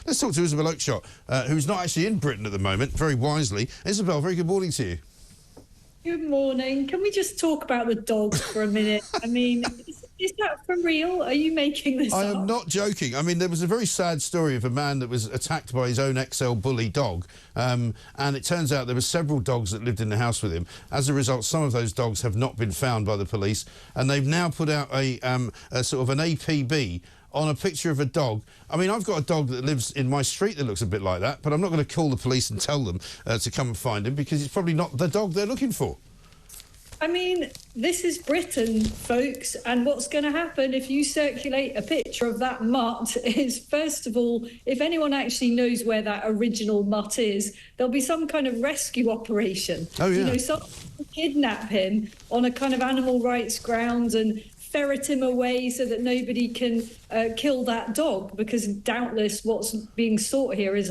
Let's talk to Isabel Oakeshott, who's not actually in Britain at the moment, very wisely. Isabel, very good morning to you. Good morning. Can we just talk about the dogs for a minute? I mean, is that for real? Are you making this up? I am not joking. I mean, there was a very sad story of a man that was attacked by his own XL bully dog, and it turns out there were several dogs that lived in the house with him. As a result, some of those dogs have not been found by the police, and they've now put out a sort of an APB on a picture of a dog. I mean, I've got a dog that lives in my street that looks a bit like that, but I'm not going to call the police and tell them to come and find him, because it's probably not the dog they're looking for. I mean, this is Britain, folks, and what's going to happen if you circulate a picture of that mutt is, first of all, if anyone actually knows where that original mutt is, there'll be some kind of rescue operation. Oh, yeah. You know, someone will kidnap him on a kind of animal rights grounds and ferret him away so that nobody can kill that dog, because doubtless what's being sought here is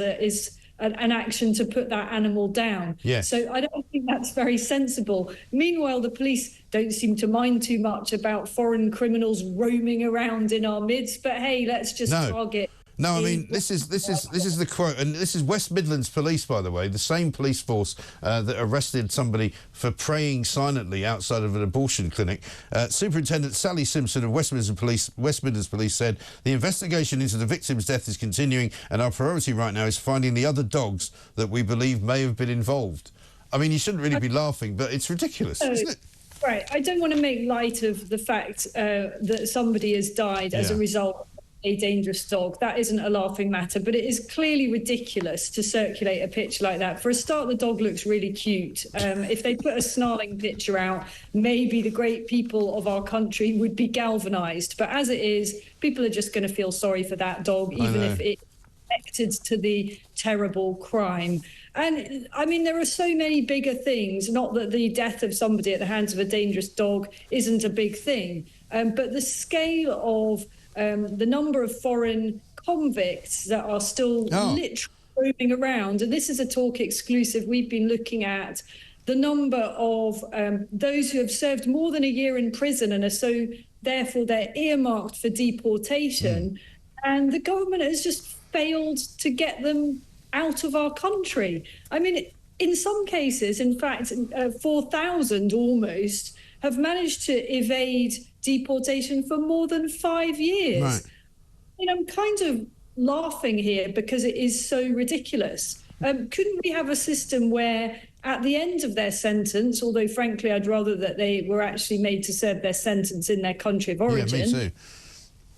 an action to put that animal down. Yes. So I don't think that's very sensible. Meanwhile, the police don't seem to mind too much about foreign criminals roaming around in our midst. But hey, let's just target. No, I mean, this is the quote, and this is West Midlands Police, by the way, the same police force that arrested somebody for praying silently outside of an abortion clinic. Superintendent Sally Simpson of West Midlands Police said the investigation into the victim's death is continuing, and our priority right now is finding the other dogs that we believe may have been involved. I mean, you shouldn't really be laughing, but it's ridiculous, isn't it? Right. I don't want to make light of the fact that somebody has died as a result a dangerous dog. That isn't a laughing matter, but it is clearly ridiculous to circulate a picture like that. For a start, the dog looks really cute. If they put a snarling picture out, maybe the great people of our country would be galvanised. But as it is, people are just going to feel sorry for that dog, even if it's connected to the terrible crime. And I mean, there are so many bigger things, not that the death of somebody at the hands of a dangerous dog isn't a big thing, but the scale of the number of foreign convicts that are still literally roaming around. And this is a Talk exclusive. We've been looking at the number of those who have served more than a year in prison and are so, therefore, they're earmarked for deportation. And the government has just failed to get them out of our country. I mean, in some cases, in fact, 4,000 almost have managed to evade deportation for more than 5 years. Right. You know, I'm kind of laughing here because it is so ridiculous. Couldn't we have a system where at the end of their sentence, although frankly I'd rather that they were actually made to serve their sentence in their country of origin. Yeah, me too.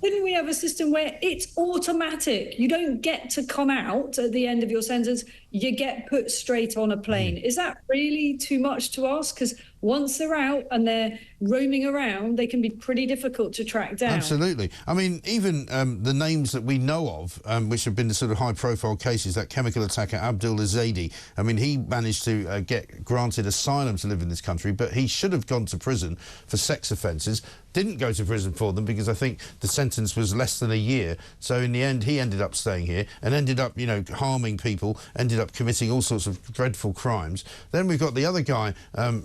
Couldn't we have a system where it's automatic? You don't get to come out at the end of your sentence, you get put straight on a plane. Is that really too much to ask? Because once they're out and they're roaming around, they can be pretty difficult to track down. Absolutely. I mean, even the names that we know of, which have been the sort of high-profile cases, that chemical attacker Abdul Zaidi, I mean, he managed to get granted asylum to live in this country, but he should have gone to prison for sex offences, didn't go to prison for them because I think the sentence was less than a year. So in the end, he ended up staying here and ended up, you know, harming people, ended up committing all sorts of dreadful crimes. Then we've got the other guy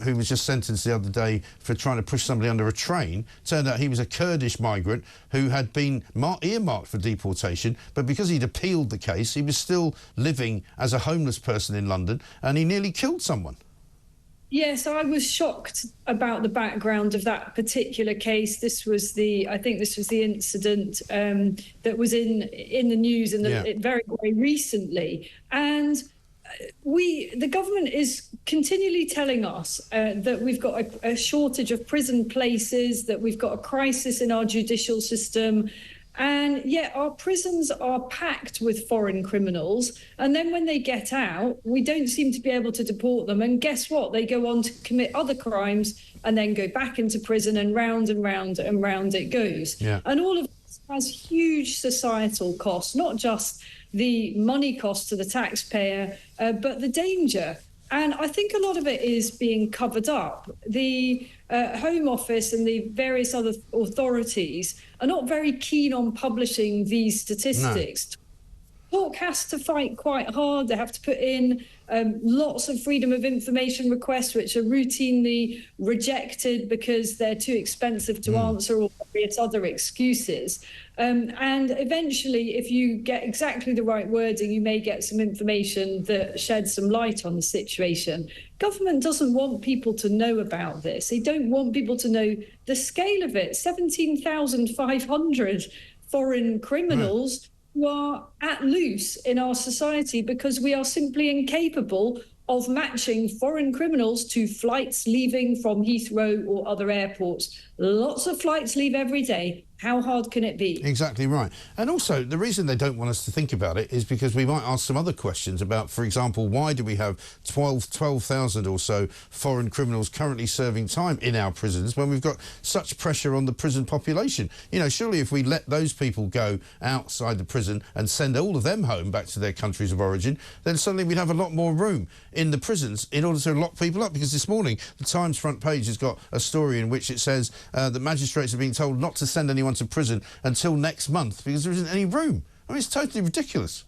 who was just sentenced the other day for trying to push somebody under a train. Turned out he was a Kurdish migrant who had been earmarked for deportation, but because he'd appealed the case, he was still living as a homeless person in London, and he nearly killed someone. Yes, I was shocked about the background of that particular case. I think this was the incident that was in the news very, very recently. And the government is continually telling us that we've got a shortage of prison places, that we've got a crisis in our judicial system. And yet our prisons are packed with foreign criminals. And then when they get out, we don't seem to be able to deport them. And guess what? They go on to commit other crimes and then go back into prison, and round and round and round it goes. Yeah. And all of this has huge societal costs, not just the money cost to the taxpayer, but the danger. And I think a lot of it is being covered up. The Home Office and the various other authorities are not very keen on publishing these statistics. Talk has to fight quite hard. They have to put in lots of freedom of information requests, which are routinely rejected because they're too expensive to answer or various other excuses. And eventually, if you get exactly the right wording, you may get some information that sheds some light on the situation. Government doesn't want people to know about this. They don't want people to know the scale of it. 17,500 foreign criminals who are at loose in our society because we are simply incapable of matching foreign criminals to flights leaving from Heathrow or other airports. Lots of flights leave every day. How hard can it be? Exactly right. And also, the reason they don't want us to think about it is because we might ask some other questions about, for example, why do we have 12,000 or so foreign criminals currently serving time in our prisons when we've got such pressure on the prison population? You know, surely if we let those people go outside the prison and send all of them home back to their countries of origin, then suddenly we'd have a lot more room in the prisons in order to lock people up. Because this morning, the Times front page has got a story in which it says that magistrates are being told not to send anyone to prison until next month because there isn't any room. I mean, it's totally ridiculous.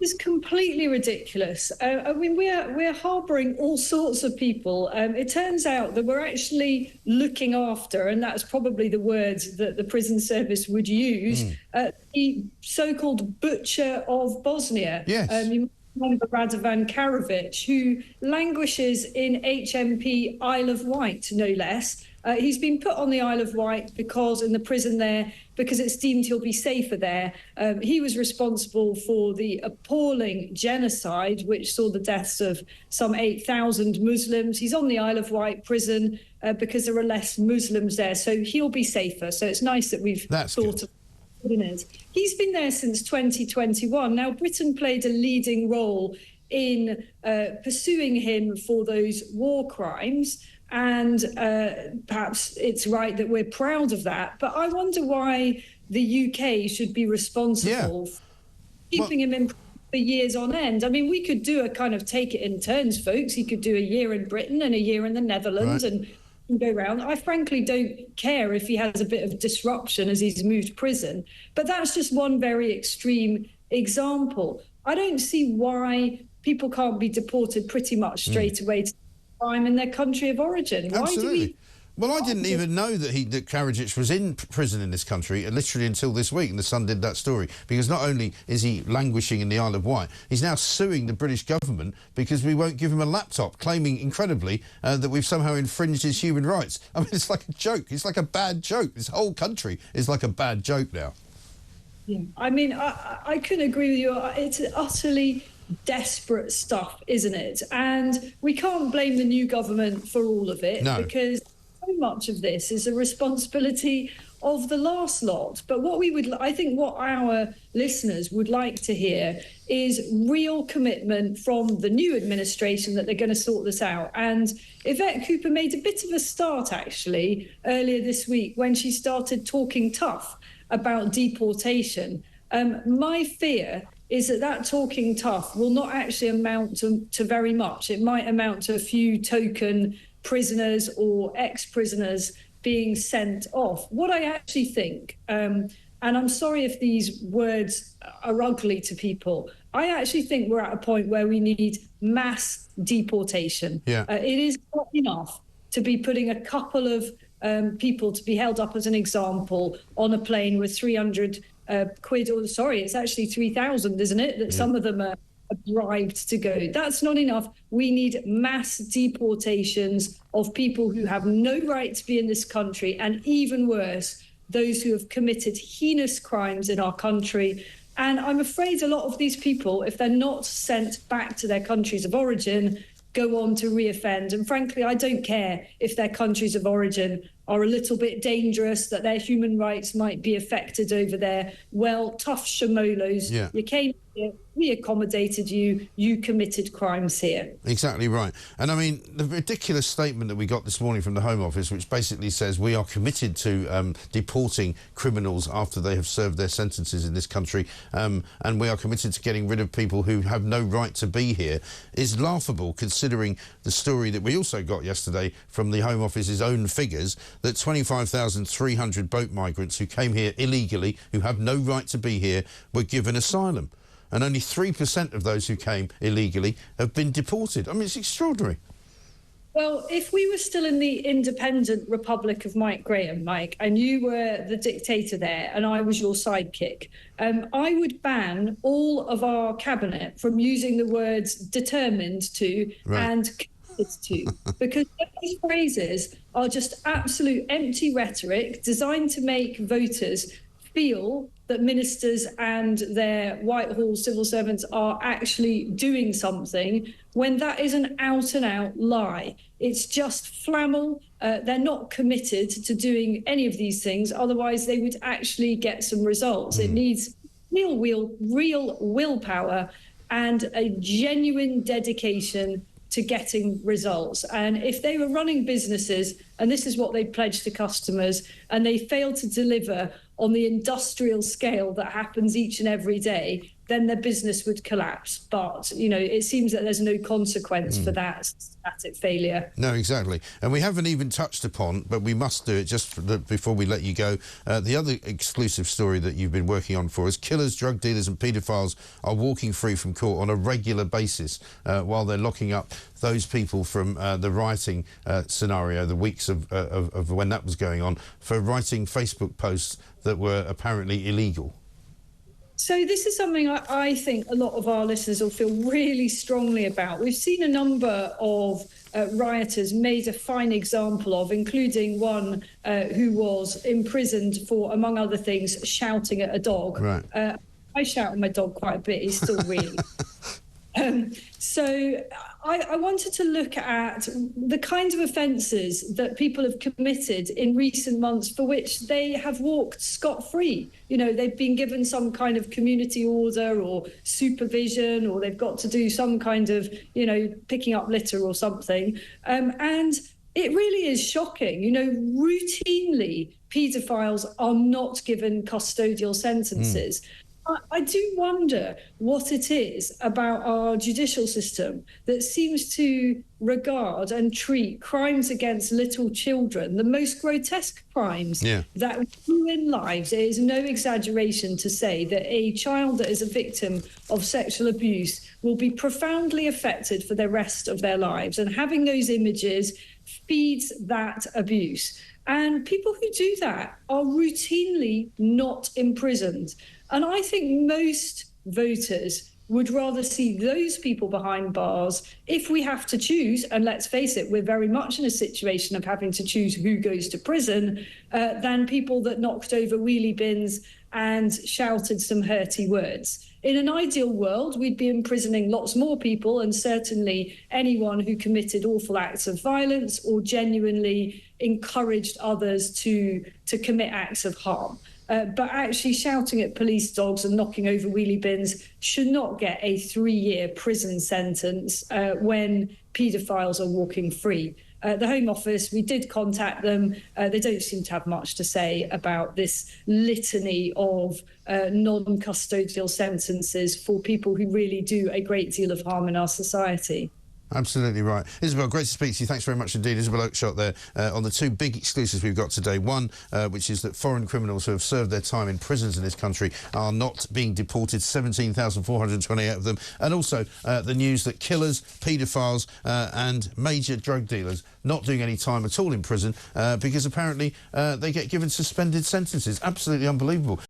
It's completely ridiculous. I mean, we're harbouring all sorts of people. It turns out that we're actually looking after, and that's probably the words that the prison service would use, the so-called butcher of Bosnia. Yes. You remember Radovan Karadzic, who languishes in HMP Isle of Wight, no less. He's been put on the Isle of Wight because in the prison there, because it's deemed he'll be safer there. He was responsible for the appalling genocide, which saw the deaths of some 8,000 Muslims. He's on the Isle of Wight prison because there are less Muslims there, so he'll be safer. So it's nice that we've thought of it. He's been there since 2021. Now, Britain played a leading role in pursuing him for those war crimes. And perhaps it's right that we're proud of that. But I wonder why the UK should be responsible for keeping him in for years on end. I mean, we could do a kind of take it in turns, folks. He could do a year in Britain and a year in the Netherlands and go round. I frankly don't care if he has a bit of disruption as he's moved prison. But that's just one very extreme example. I don't see why people can't be deported pretty much straight away to time in their country of origin. Absolutely. Well, I didn't even know that Karadzic was in prison in this country literally until this week, and the Sun did that story, because not only is he languishing in the Isle of Wight, he's now suing the British government because we won't give him a laptop, claiming incredibly that we've somehow infringed his human rights. I mean, it's like a joke. It's like a bad joke. This whole country is like a bad joke now. Yeah. I mean, I couldn't agree with you. It's utterly desperate stuff, isn't it? And we can't blame the new government for all of it, because so much of this is a responsibility of the last lot. But I think what our listeners would like to hear is real commitment from the new administration that they're going to sort this out. And Yvette Cooper made a bit of a start, actually, earlier this week when she started talking tough about deportation. My fear is that talking tough will not actually amount to very much. It might amount to a few token prisoners or ex-prisoners being sent off. What I actually think, and I'm sorry if these words are ugly to people, I actually think we're at a point where we need mass deportation. It is not enough to be putting a couple of people to be held up as an example on a plane with 300 quid, or sorry, it's actually 3,000, isn't it? That some of them are bribed to go. That's not enough. We need mass deportations of people who have no right to be in this country, and even worse, those who have committed heinous crimes in our country. And I'm afraid a lot of these people, if they're not sent back to their countries of origin, go on to reoffend. And frankly, I don't care if their countries of origin are a little bit dangerous, that their human rights might be affected over there. Well, tough shamolos, you came here, we accommodated you, you committed crimes here. Exactly right. And I mean, the ridiculous statement that we got this morning from the Home Office, which basically says we are committed to deporting criminals after they have served their sentences in this country, and we are committed to getting rid of people who have no right to be here, is laughable, considering the story that we also got yesterday from the Home Office's own figures, that 25,300 boat migrants who came here illegally, who have no right to be here, were given asylum. and only 3% of those who came illegally have been deported. I mean, it's extraordinary. Well, if we were still in the independent Republic of Mike Graham, Mike, and you were the dictator there and I was your sidekick, I would ban all of our cabinet from using the words determined to and committed to, because those phrases are just absolute empty rhetoric designed to make voters feel that ministers and their Whitehall civil servants are actually doing something, when that is an out-and-out lie. It's just flamel. They're not committed to doing any of these things. Otherwise, they would actually get some results. It needs real willpower and a genuine dedication to getting results. And if they were running businesses, and this is what they pledged to customers, and they failed to deliver on the industrial scale that happens each and every day, then their business would collapse. But, you know, it seems that there's no consequence for that systematic failure. No, exactly. And we haven't even touched upon, but we must do it just before we let you go, the other exclusive story that you've been working on for us. Killers, drug dealers and paedophiles are walking free from court on a regular basis while they're locking up those people from the rioting scenario, the weeks of when that was going on, for writing Facebook posts that were apparently illegal. So this is something I think a lot of our listeners will feel really strongly about. We've seen a number of rioters made a fine example of, including one who was imprisoned for, among other things, shouting at a dog. Right. I shout at my dog quite a bit. He's still really... So I wanted to look at the kinds of offences that people have committed in recent months for which they have walked scot-free. You know, they've been given some kind of community order or supervision, or they've got to do some kind of, you know, picking up litter or something. And it really is shocking. You know, routinely, paedophiles are not given custodial sentences. I do wonder what it is about our judicial system that seems to regard and treat crimes against little children, the most grotesque crimes that ruin lives. It is no exaggeration to say that a child that is a victim of sexual abuse will be profoundly affected for the rest of their lives. And having those images feeds that abuse. And people who do that are routinely not imprisoned. And I think most voters would rather see those people behind bars if we have to choose, and let's face it, we're very much in a situation of having to choose who goes to prison, than people that knocked over wheelie bins and shouted some hurty words. In an ideal world, we'd be imprisoning lots more people, and certainly anyone who committed awful acts of violence or genuinely encouraged others to commit acts of harm. But actually shouting at police dogs and knocking over wheelie bins should not get a 3-year prison sentence when paedophiles are walking free. The Home Office, we did contact them. They don't seem to have much to say about this litany of non-custodial sentences for people who really do a great deal of harm in our society. Absolutely right. Isabel, great to speak to you. Thanks very much indeed. Isabel Oakeshott there on the two big exclusives we've got today. One, which is that foreign criminals who have served their time in prisons in this country are not being deported, 17,428 of them. And also the news that killers, paedophiles and major drug dealers not doing any time at all in prison because apparently they get given suspended sentences. Absolutely unbelievable.